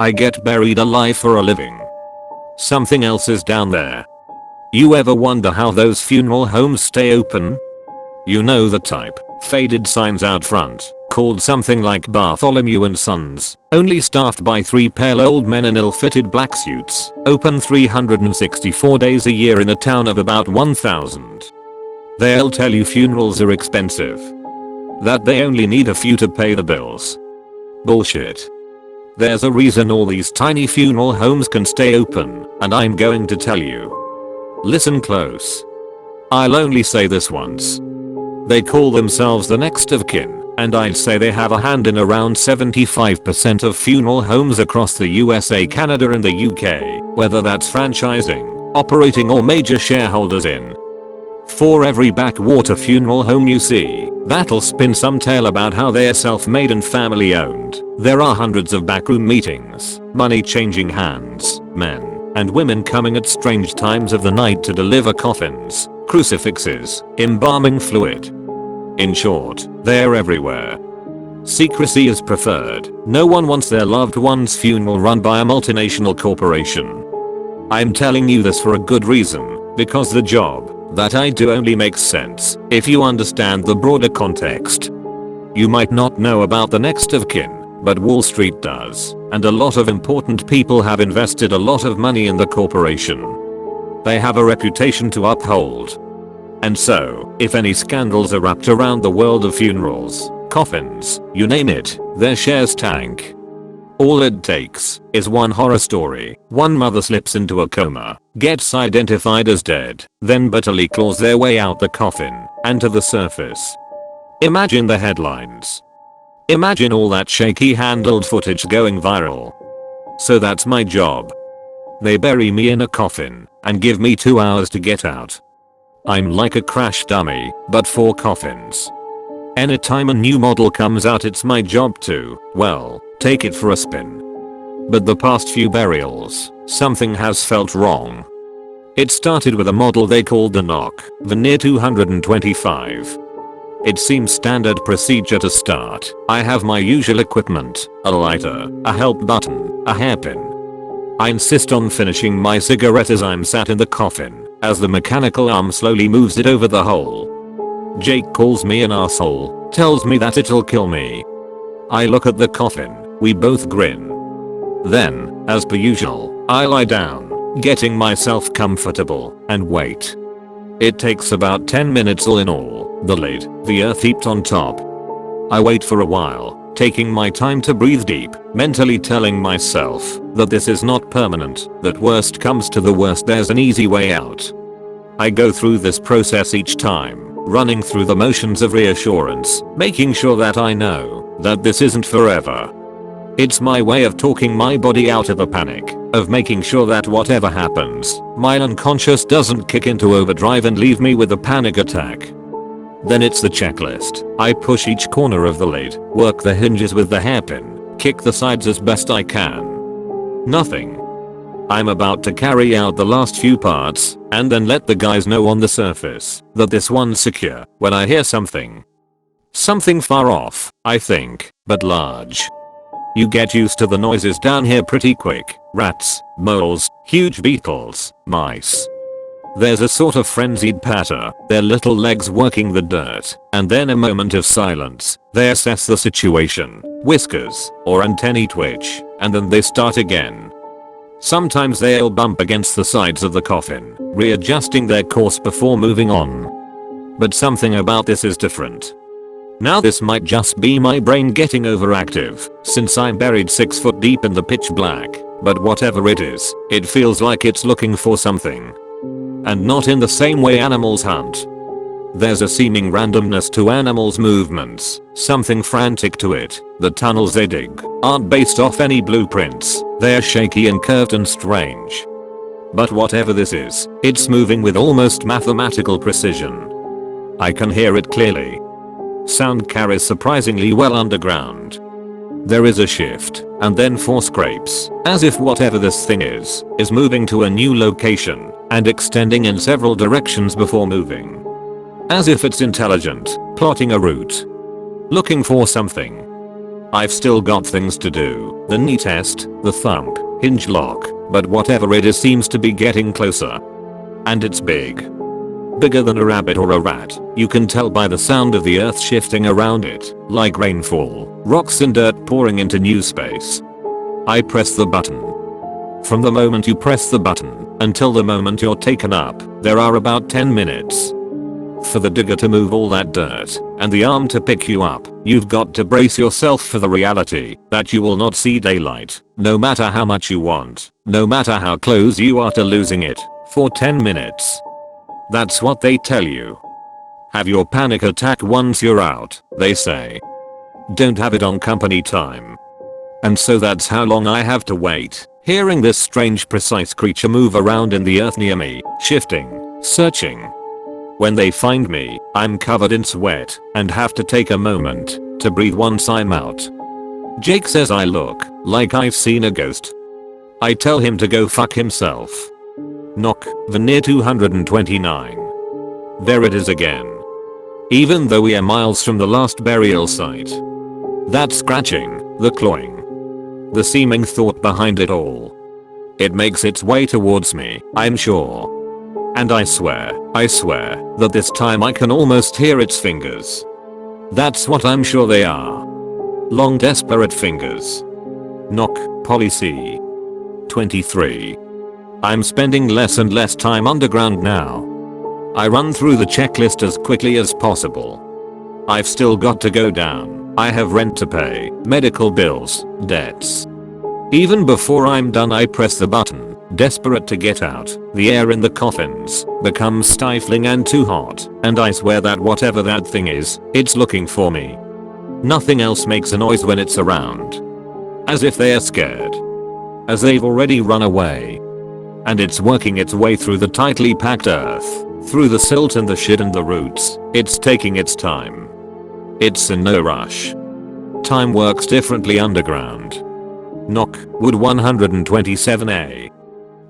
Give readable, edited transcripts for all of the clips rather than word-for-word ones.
I get buried alive for a living. Something else is down there. You ever wonder how those funeral homes stay open? You know the type, faded signs out front, called something like Bartholomew and Sons, only staffed by 3 pale old men in ill-fitted black suits, open 364 days a year in a town of about 1,000. They'll tell you funerals are expensive. That they only need a few to pay the bills. Bullshit. There's a reason all these tiny funeral homes can stay open, and I'm going to tell you. Listen close. I'll only say this once. They call themselves the next of kin, and I'd say they have a hand in around 75% of funeral homes across the USA, Canada and the UK, whether that's franchising, operating or major shareholders in. For every backwater funeral home you see, that'll spin some tale about how they're self-made and family owned. There are hundreds of backroom meetings, money changing hands, men and women coming at strange times of the night to deliver coffins, crucifixes, embalming fluid. In short, they're everywhere. Secrecy is preferred. No one wants their loved one's funeral run by a multinational corporation. I'm telling you this for a good reason, because the job that I do only makes sense if you understand the broader context. You might not know about the next of kin, but Wall Street does, and a lot of important people have invested a lot of money in the corporation. They have a reputation to uphold. And so, if any scandals are wrapped around the world of funerals, coffins, you name it, their shares tank. All it takes is one horror story. One mother slips into a coma, gets identified as dead, then bitterly claws their way out the coffin and to the surface. Imagine the headlines. Imagine all that shaky handled footage going viral. So that's my job. They bury me in a coffin and give me 2 hours to get out. I'm like a crash dummy, but for coffins. Anytime a new model comes out, it's my job to, well, take it for a spin. But the past few burials, something has felt wrong. It started with a model they called the Knock, Veneer 225. It seems standard procedure to start. I have my usual equipment, a lighter, a help button, a hairpin. I insist on finishing my cigarette as I'm sat in the coffin, as the mechanical arm slowly moves it over the hole. Jake calls me an asshole, tells me that it'll kill me. I look at the coffin, we both grin. Then, as per usual, I lie down, getting myself comfortable, and wait. It takes about 10 minutes all in all, the lid, the earth heaped on top. I wait for a while, taking my time to breathe deep, mentally telling myself that this is not permanent, that worst comes to the worst there's an easy way out. I go through this process each time, running through the motions of reassurance, making sure that I know that this isn't forever. It's my way of talking my body out of a panic, of making sure that whatever happens, my unconscious doesn't kick into overdrive and leave me with a panic attack. Then it's the checklist. I push each corner of the lid, work the hinges with the hairpin, kick the sides as best I can. Nothing. I'm about to carry out the last few parts, and then let the guys know on the surface that this one's secure, when I hear something. Something far off, I think, but large. You get used to the noises down here pretty quick. Rats, moles, huge beetles, mice. There's a sort of frenzied patter, their little legs working the dirt, and then a moment of silence. They assess the situation, whiskers or antennae twitch, and then they start again. Sometimes they'll bump against the sides of the coffin, readjusting their course before moving on. But something about this is different. Now this might just be my brain getting overactive, since I'm buried 6 foot deep in the pitch black, but whatever it is, it feels like it's looking for something. And not in the same way animals hunt. There's a seeming randomness to animals' movements, something frantic to it. The tunnels they dig aren't based off any blueprints, they're shaky and curved and strange. But whatever this is, it's moving with almost mathematical precision. I can hear it clearly. Sound carries surprisingly well underground. There is a shift, and then 4 scrapes, as if whatever this thing is moving to a new location, and extending in several directions before moving. As if it's intelligent, plotting a route. Looking for something. I've still got things to do. The knee test, the thump, hinge lock, but whatever it is seems to be getting closer. And it's big. Bigger than a rabbit or a rat. You can tell by the sound of the earth shifting around it, like rainfall, rocks and dirt pouring into new space. I press the button. From the moment you press the button until the moment you're taken up, there are about 10 minutes. For the digger to move all that dirt and the arm to pick you up, you've got to brace yourself for the reality that you will not see daylight, no matter how much you want, no matter how close you are to losing it, for 10 minutes. That's what they tell you. Have your panic attack once you're out, they say. Don't have it on company time. And so that's how long I have to wait, hearing this strange precise creature move around in the earth near me, shifting, searching. When they find me, I'm covered in sweat and have to take a moment to breathe once I'm out. Jake says I look like I've seen a ghost. I tell him to go fuck himself. Knock, veneer 229. There it is again. Even though we are miles from the last burial site. That scratching, the clawing, the seeming thought behind it all. It makes its way towards me, I'm sure. And I swear that this time I can almost hear its fingers. That's what I'm sure they are. Long desperate fingers. Knock, policy. 23. I'm spending less and less time underground now. I run through the checklist as quickly as possible. I've still got to go down. I have rent to pay, medical bills, debts. Even before I'm done I press the button, desperate to get out. The air in the coffins becomes stifling and too hot, and I swear that whatever that thing is, it's looking for me. Nothing else makes a noise when it's around. As if they are scared. As they've already run away. And it's working its way through the tightly packed earth, through the silt and the shit and the roots. It's taking its time. It's in no rush. Time works differently underground. Knock, wood 127A.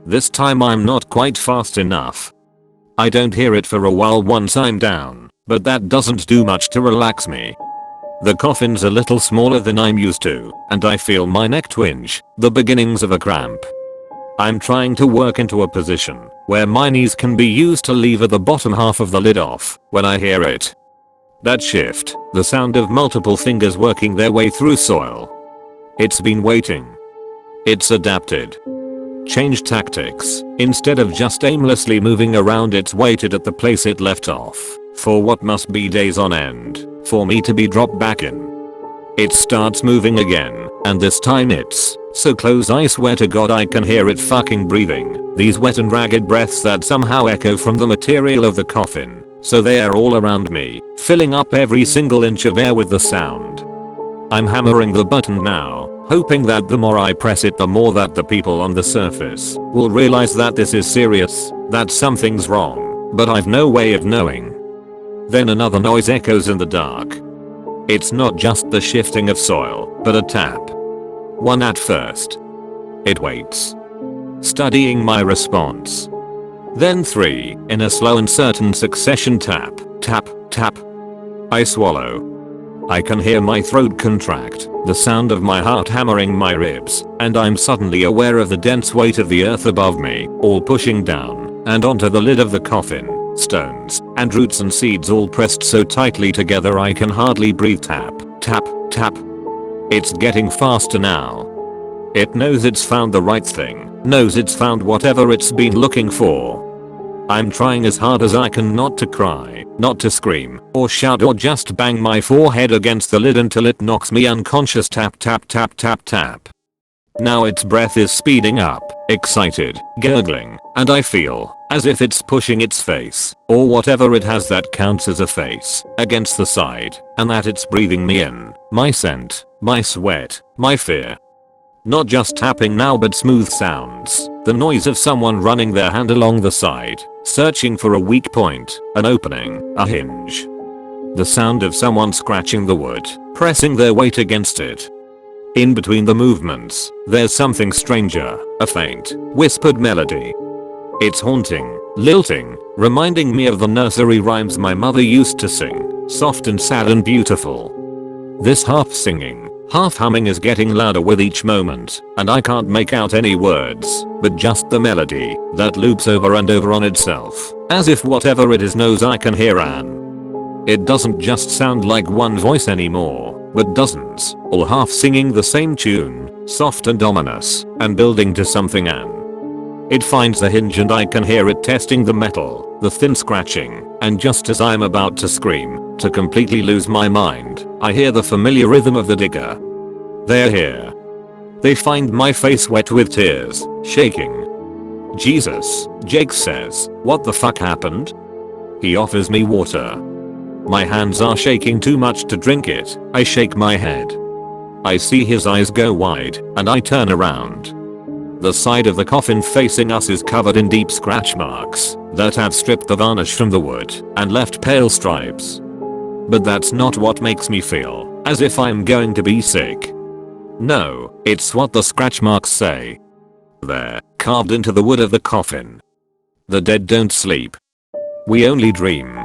This time I'm not quite fast enough. I don't hear it for a while once I'm down, but that doesn't do much to relax me. The coffin's a little smaller than I'm used to, and I feel my neck twinge, the beginnings of a cramp. I'm trying to work into a position where my knees can be used to lever the bottom half of the lid off when I hear it. That shift, the sound of multiple fingers working their way through soil. It's been waiting. It's adapted. Changed tactics. Instead of just aimlessly moving around, it's waited at the place it left off for what must be days on end for me to be dropped back in. It starts moving again, and this time it's so close I swear to God I can hear it fucking breathing. These wet and ragged breaths that somehow echo from the material of the coffin. So they are all around me, filling up every single inch of air with the sound. I'm hammering the button now, hoping that the more I press it the more that the people on the surface will realize that this is serious, that something's wrong, but I've no way of knowing. Then another noise echoes in the dark. It's not just the shifting of soil, but a tap. One at first. It waits. Studying my response. Then 3, in a slow and certain succession tap, tap, tap. I swallow. I can hear my throat contract, the sound of my heart hammering my ribs, and I'm suddenly aware of the dense weight of the earth above me, all pushing down, and onto the lid of the coffin, stones, and roots and seeds all pressed so tightly together I can hardly breathe. Tap, tap, tap. It's getting faster now. It knows it's found the right thing, knows it's found whatever it's been looking for. I'm trying as hard as I can not to cry, not to scream, or shout or just bang my forehead against the lid until it knocks me unconscious. Tap tap tap tap tap. Now its breath is speeding up, excited, gurgling, and I feel as if it's pushing its face, or whatever it has that counts as a face, against the side, and that it's breathing me in, my scent, my sweat, my fear. Not just tapping now but smooth sounds, the noise of someone running their hand along the side, searching for a weak point, an opening, a hinge. The sound of someone scratching the wood, pressing their weight against it. In between the movements, there's something stranger, a faint, whispered melody. It's haunting, lilting, reminding me of the nursery rhymes my mother used to sing, soft and sad and beautiful. This half singing, Half humming is getting louder with each moment, and I can't make out any words, but just the melody that loops over and over on itself, as if whatever it is knows I can hear Anne. It doesn't just sound like one voice anymore, but dozens, all half singing the same tune, soft and ominous, and building to something Anne. It finds the hinge and I can hear it testing the metal, the thin scratching, and just as I'm about to scream, to completely lose my mind, I hear the familiar rhythm of the digger. They're here. They find my face wet with tears, shaking. Jesus, Jake says, what the fuck happened? He offers me water. My hands are shaking too much to drink it, I shake my head. I see his eyes go wide, and I turn around. The side of the coffin facing us is covered in deep scratch marks that have stripped the varnish from the wood and left pale stripes. But that's not what makes me feel as if I'm going to be sick. No, it's what the scratch marks say. They're carved into the wood of the coffin. The dead don't sleep. We only dream.